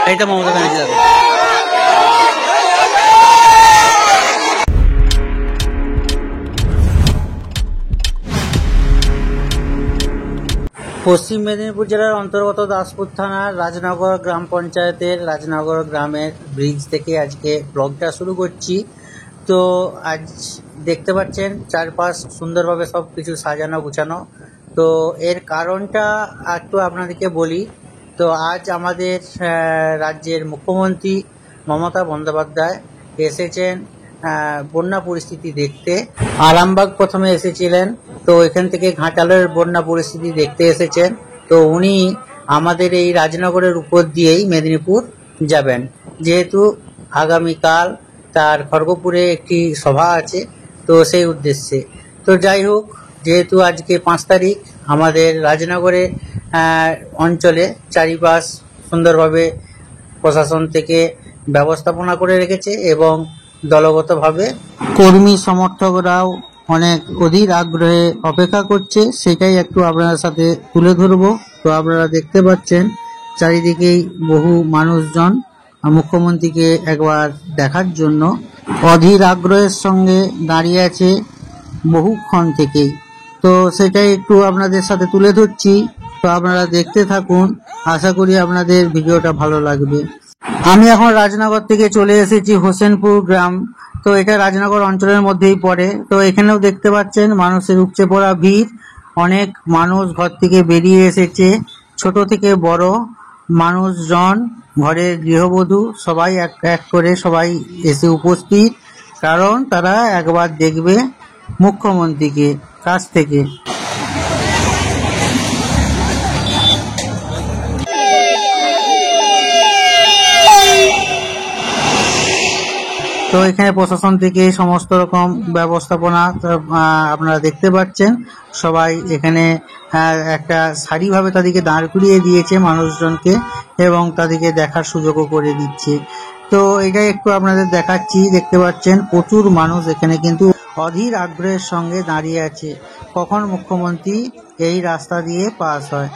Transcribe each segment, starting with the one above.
এইটা মমতা ব্যানার্জি যাবে। পশ্চিম মেদিনীপুর জেলার অন্তর্গত দাসপুর থানার রাজনগর গ্রাম পঞ্চায়েতের রাজনগর গ্রামের ব্রিজ থেকে আজকে ব্লগটা শুরু করছি। তো আজ দেখতে পাচ্ছেন চারপাশ সুন্দরভাবে সব কিছু সাজানো গুছানো। তো এর কারণটা একটু আপনাদেরকে বলি। তো আজ আমাদের রাজ্যের মুখ্যমন্ত্রী মমতা বন্দ্যোপাধ্যায় এসেছেন বন্যা পরিস্থিতি দেখতে। আরামবাগ প্রথমে এসেছিলেন, তো এখান থেকে ঘাটালের বন্যা পরিস্থিতি দেখতে এসেছেন। তো উনি আমাদের এই রাজনগরের উপর দিয়েই মেদিনীপুর যাবেন, যেহেতু আগামীকাল তার খড়গপুরে একটি সভা আছে, তো সেই উদ্দেশ্যে। তো যাই হোক, যেহেতু আজকে 5 তারিখ, আমাদের রাজনগরে অঞ্চলে চারিপাশ সুন্দরভাবে প্রশাসন থেকে ব্যবস্থাপনা করে রেখেছে এবং দলগতভাবে কর্মী সমর্থকরাও অনেক অধীর আগ্রহে অপেক্ষা করছে, সেটাই একটু আপনাদের সাথে তুলে ধরবো। তো আপনারা দেখতে পাচ্ছেন চারিদিকেই বহু মানুষজন মুখ্যমন্ত্রীকে একবার দেখার জন্য অধীর আগ্রহের সঙ্গে দাঁড়িয়ে আছে বহুক্ষণ থেকেই। তো সেটাই একটু আপনাদের সাথে তুলে ধরছি। তো আপনারা দেখতে থাকুন, আশা করি আপনাদের ভিডিওটা ভালো লাগবে। আমি এখন রাজনগর থেকে চলে এসেছি হোসেনপুর গ্রাম। তো এটা রাজনগর অঞ্চলের মধ্যেই পড়ে। তো এখানেও দেখতে পাচ্ছেন মানুষের উপচে পড়া ভিড়। অনেক মানুষ ঘর থেকে বেরিয়ে এসেছে, ছোট থেকে বড় মানুষজন, ঘরের গৃহবধূ সবাই এক এক করে সবাই এসে উপস্থিত, কারণ তারা একবার দেখবে মুখ্যমন্ত্রীকে কাছ থেকে। তো এখানে প্রশাসন থেকে সমস্ত রকম ব্যবস্থাপনা আপনারা দেখতে পাচ্ছেন। সবাই এখানে একটা সারিভাবে তাদেরকে দাঁড় করিয়ে দিয়েছে মানুষজনকে, এবং তাদেরকে দেখার সুযোগও করে দিচ্ছে। তো এটাই একটু আপনাদের দেখাচ্ছি। দেখতে পাচ্ছেন প্রচুর মানুষ এখানে কিন্তু অধীর আগ্রহের সঙ্গে দাঁড়িয়ে আছে কখন মুখ্যমন্ত্রী এই রাস্তা দিয়ে পাস হয়।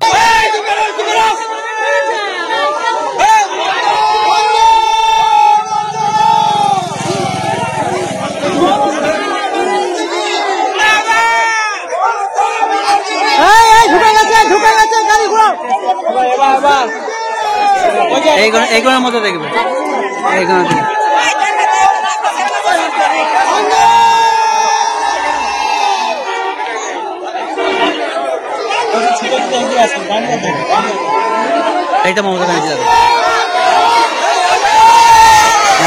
এইগুলোর মতো দেখবে, এইগুলো এইটা মমতা ব্যানার্জি যাবে।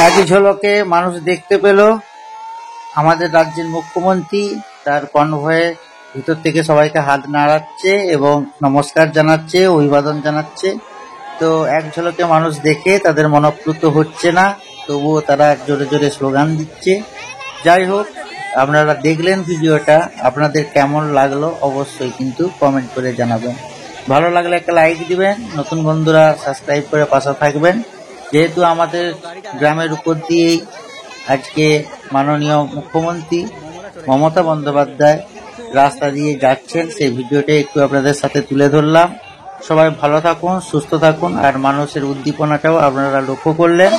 একই ঝলকে মানুষ দেখতে পেল আমাদের রাজ্যের মুখ্যমন্ত্রী তার কনভয়ে ভিতর থেকে সবাইকে হাত নাড়াচ্ছে এবং নমস্কার জানাচ্ছে, অভিবাদন জানাচ্ছে। তো এক ঝলকে মানুষ দেখে তাদের মনপ্লুত হচ্ছে না, তবুও তারা জোরে জোরে স্লোগান দিচ্ছে। যাই হোক, আপনারা দেখলেন ভিডিওটা, আপনাদের কেমন লাগলো অবশ্যই কিন্তু কমেন্ট করে জানাবেন। ভালো লাগলে একটা লাইক দিবেন, নতুন বন্ধুরা সাবস্ক্রাইব করে পাশে থাকবেন। যেহেতু আমাদের গ্রামের উপর দিয়েই আজকে মাননীয় মুখ্যমন্ত্রী মমতা বন্দ্যোপাধ্যায় রাস্তা দিয়ে যাচ্ছেন, সেই ভিডিওটা একটু আপনাদের সাথে তুলে ধরলাম। সবাই ভালো থাকুন, সুস্থ থাকুন, আর মানুষের উদ্দীপনাটাও আপনারা লক্ষ্য করলেন।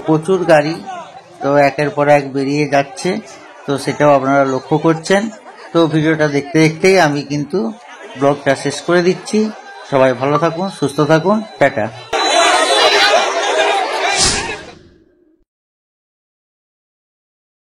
প্রচুর গাড়ি তো একের পর এক বেরিয়ে যাচ্ছে, তো সেটাও আপনারা লক্ষ্য করছেন। তো ভিডিওটা দেখতে দেখতেই আমি কিন্তু ব্লগটা শেষ করে দিচ্ছি। সবাই ভালো থাকুন, সুস্থ থাকুন, টাটা।